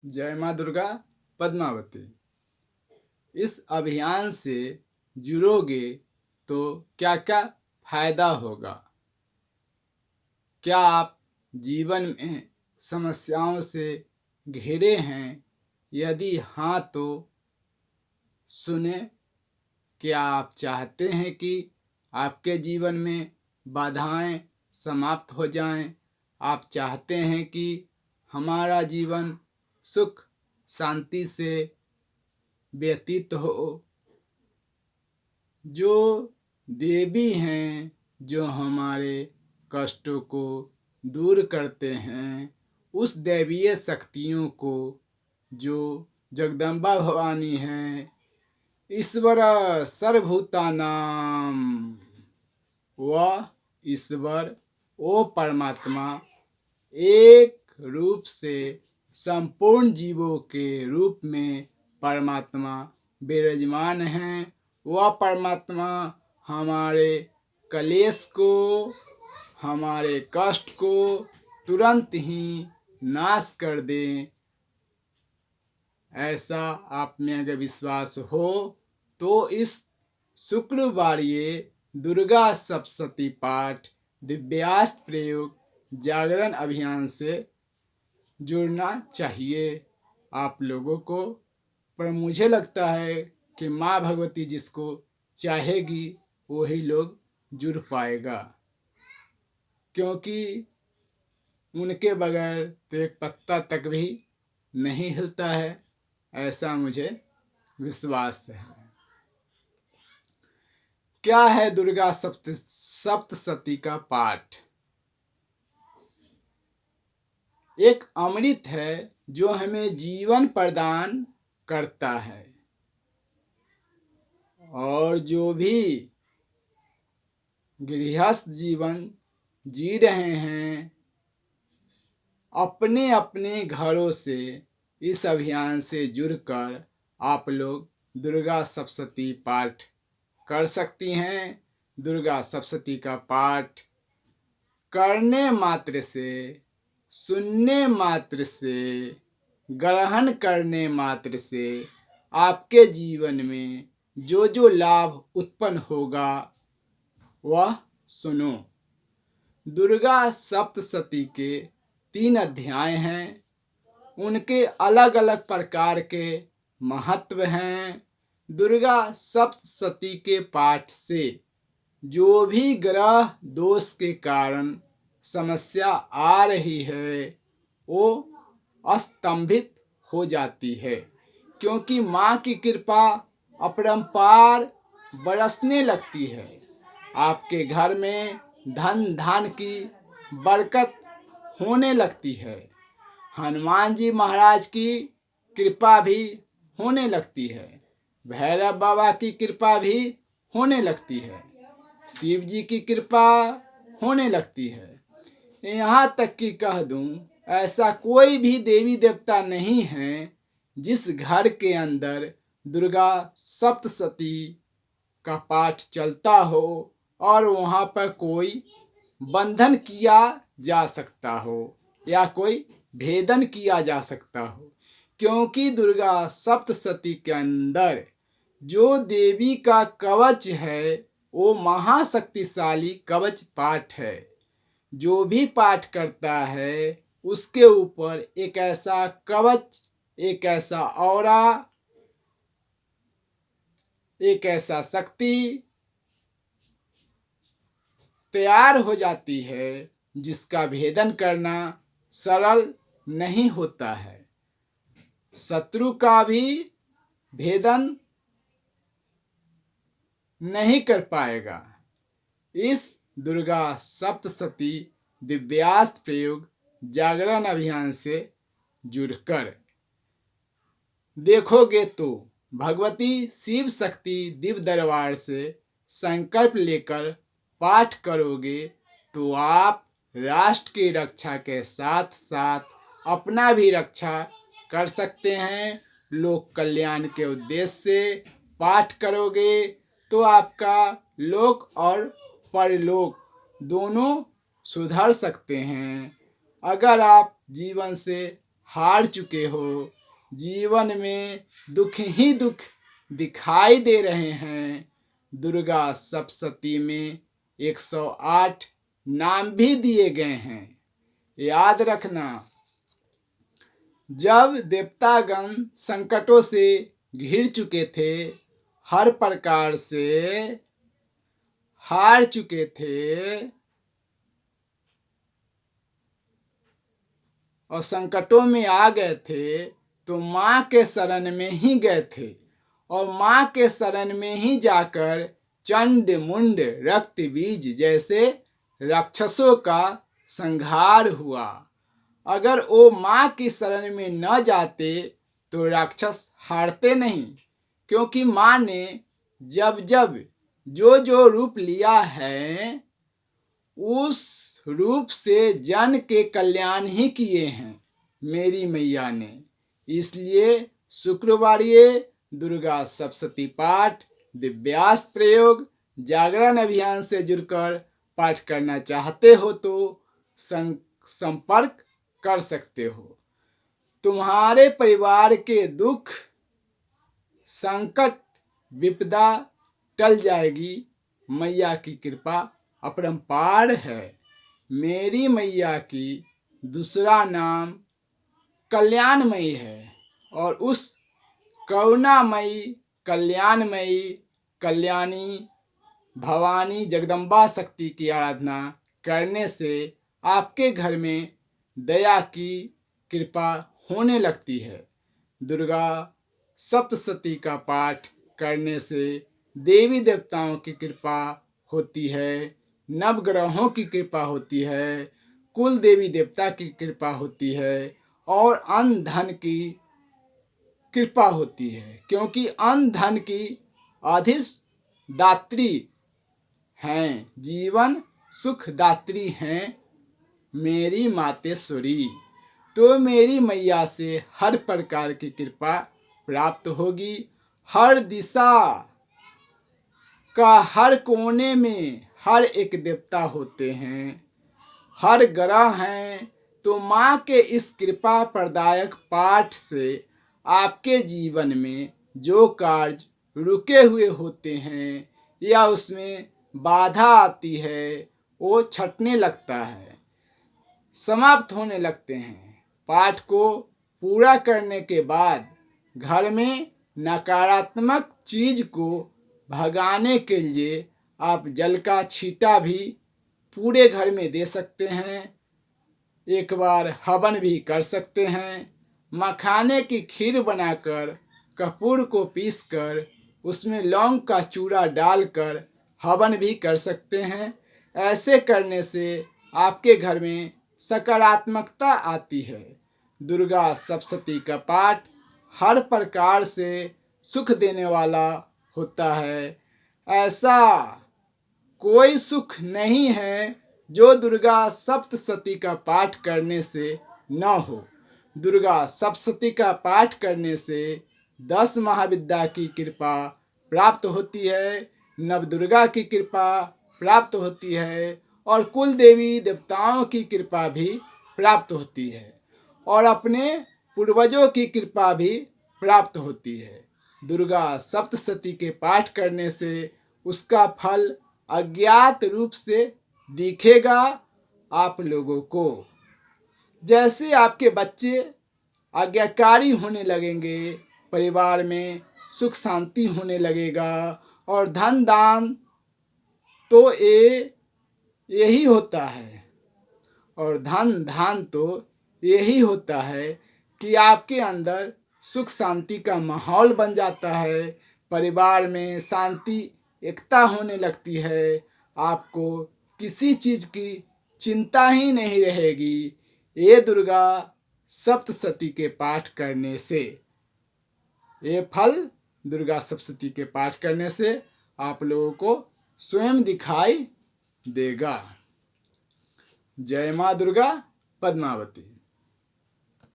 जय माँ दुर्गा पद्मावती। इस अभियान से जुड़ोगे तो क्या क्या फायदा होगा? क्या आप जीवन में समस्याओं से घिरे हैं? यदि हाँ तो सुने। क्या आप चाहते हैं कि आपके जीवन में बाधाएं समाप्त हो जाएं? आप चाहते हैं कि हमारा जीवन सुख शांति से व्यतीत हो? जो देवी हैं, जो हमारे कष्टों को दूर करते हैं, उस दैवीय शक्तियों को, जो जगदम्बा भवानी हैं, ईश्वर सर्वभूतानां, वह ईश्वर, वो परमात्मा एक रूप से संपूर्ण जीवों के रूप में परमात्मा विराजमान हैं। वह परमात्मा हमारे कलेश को, हमारे कष्ट को तुरंत ही नाश कर दें। ऐसा आप में अगर विश्वास हो तो इस शुक्रवार ये दुर्गा सप्तशती पाठ दिव्यास्त्र प्रयोग जागरण अभियान से जुड़ना चाहिए आप लोगों को। पर मुझे लगता है कि माँ भगवती जिसको चाहेगी वही लोग जुड़ पाएगा, क्योंकि उनके बगैर तो एक पत्ता तक भी नहीं हिलता है, ऐसा मुझे विश्वास है। क्या है दुर्गा सप्तशती का पाठ? एक अमृत है जो हमें जीवन प्रदान करता है, और जो भी गृहस्थ जीवन जी रहे हैं अपने अपने घरों से, इस अभियान से जुड़कर आप लोग दुर्गा सप्तशती पाठ कर सकती हैं। दुर्गा सप्तशती का पाठ करने मात्र से, सुनने मात्र से, ग्रहण करने मात्र से आपके जीवन में जो जो लाभ उत्पन्न होगा वह सुनो। दुर्गा सप्तशती के 3 अध्याय हैं, उनके अलग अलग प्रकार के महत्व हैं। दुर्गा सप्तशती के पाठ से जो भी ग्रह दोष के कारण समस्या आ रही है वो अस्तंभित हो जाती है, क्योंकि माँ की कृपा अपरंपार बरसने लगती है। आपके घर में धन धान की बरकत होने लगती है। हनुमान जी महाराज की कृपा भी होने लगती है। भैरव बाबा की कृपा भी होने लगती है। शिव जी की कृपा होने लगती है। यहाँ तक कि कह दूं, ऐसा कोई भी देवी देवता नहीं है जिस घर के अंदर दुर्गा सप्तशती का पाठ चलता हो और वहाँ पर कोई बंधन किया जा सकता हो या कोई भेदन किया जा सकता हो, क्योंकि दुर्गा सप्तशती के अंदर जो देवी का कवच है वो महाशक्तिशाली कवच पाठ है। जो भी पाठ करता है उसके ऊपर एक ऐसा कवच, एक ऐसा औरा, एक ऐसा शक्ति तैयार हो जाती है जिसका भेदन करना सरल नहीं होता है। शत्रु का भी भेदन नहीं कर पाएगा। इस दुर्गा सप्तशती दिव्यास्त्र प्रयोग जागरण अभियान से जुड़कर देखोगे तो भगवती शिव शक्ति दिव्य दरबार से संकल्प लेकर पाठ करोगे तो आप राष्ट्र की रक्षा के साथ साथ अपना भी रक्षा कर सकते हैं। लोक कल्याण के उद्देश्य से पाठ करोगे तो आपका लोक और परलोक दोनों सुधर सकते हैं। अगर आप जीवन से हार चुके हो, जीवन में दुख ही दुख दिखाई दे रहे हैं, दुर्गा सप्तशती में 108 नाम भी दिए गए हैं। याद रखना, जब देवतागण संकटों से घिर चुके थे, हर प्रकार से हार चुके थे और संकटों में आ गए थे, तो माँ के शरण में ही गए थे और माँ के शरण में ही जाकर चंड मुंड रक्त बीज जैसे राक्षसों का संहार हुआ। अगर वो माँ की शरण में न जाते तो राक्षस हारते नहीं, क्योंकि माँ ने जब जब जो रूप लिया है उस रूप से जन के कल्याण ही किए हैं मेरी मैया ने। इसलिए शुक्रवार दुर्गा सप्तशती पाठ दिव्यास्त्र प्रयोग जागरण अभियान से जुड़कर पाठ करना चाहते हो तो संपर्क कर सकते हो। तुम्हारे परिवार के दुख संकट विपदा टल जाएगी। मैया की कृपा अपरंपार है। मेरी मैया की दूसरा नाम कल्याणमयी है और उस करुणामयी कल्याणमयी कल्याणी भवानी जगदम्बा शक्ति की आराधना करने से आपके घर में दया की कृपा होने लगती है। दुर्गा सप्तशती का पाठ करने से देवी देवताओं की कृपा होती है, नवग्रहों की कृपा होती है, कुल देवी देवता की कृपा होती है और अन्न धन की कृपा होती है, क्योंकि अन्न धन की अधिष्ठात्री हैं, जीवन सुखदात्री हैं मेरी मातेश्वरी। तो मेरी मैया से हर प्रकार की कृपा प्राप्त होगी। हर दिशा का हर कोने में हर एक देवता होते हैं, हर ग्रह हैं। तो माँ के इस कृपा प्रदायक पाठ से आपके जीवन में जो कार्य रुके हुए होते हैं या उसमें बाधा आती है वो छटने लगता है, समाप्त होने लगते हैं। पाठ को पूरा करने के बाद घर में नकारात्मक चीज को भगाने के लिए आप जल का छींटा भी पूरे घर में दे सकते हैं। एक बार हवन भी कर सकते हैं। मखाने की खीर बनाकर कपूर को पीसकर उसमें लौंग का चूड़ा डालकर हवन भी कर सकते हैं। ऐसे करने से आपके घर में सकारात्मकता आती है। दुर्गा सप्तशती का पाठ हर प्रकार से सुख देने वाला होता है। ऐसा कोई सुख नहीं है जो दुर्गा सप्तशती का पाठ करने से न हो। दुर्गा सप्तशती का पाठ करने से 10 महाविद्या की कृपा प्राप्त होती है, नवदुर्गा की कृपा प्राप्त होती है और कुल देवी देवताओं की कृपा भी प्राप्त होती है और अपने पूर्वजों की कृपा भी प्राप्त होती है। दुर्गा सप्तशती के पाठ करने से उसका फल अज्ञात रूप से दिखेगा आप लोगों को। जैसे आपके बच्चे आज्ञाकारी होने लगेंगे, परिवार में सुख शांति होने लगेगा और धन दान तो यही होता है और धन धान तो यही होता है कि आपके अंदर सुख शांति का माहौल बन जाता है, परिवार में शांति एकता होने लगती है, आपको किसी चीज़ की चिंता ही नहीं रहेगी। ये दुर्गा सप्तशती के पाठ करने से, ये फल दुर्गा सप्तशती के पाठ करने से आप लोगों को स्वयं दिखाई देगा। जय माँ दुर्गा पद्मावती।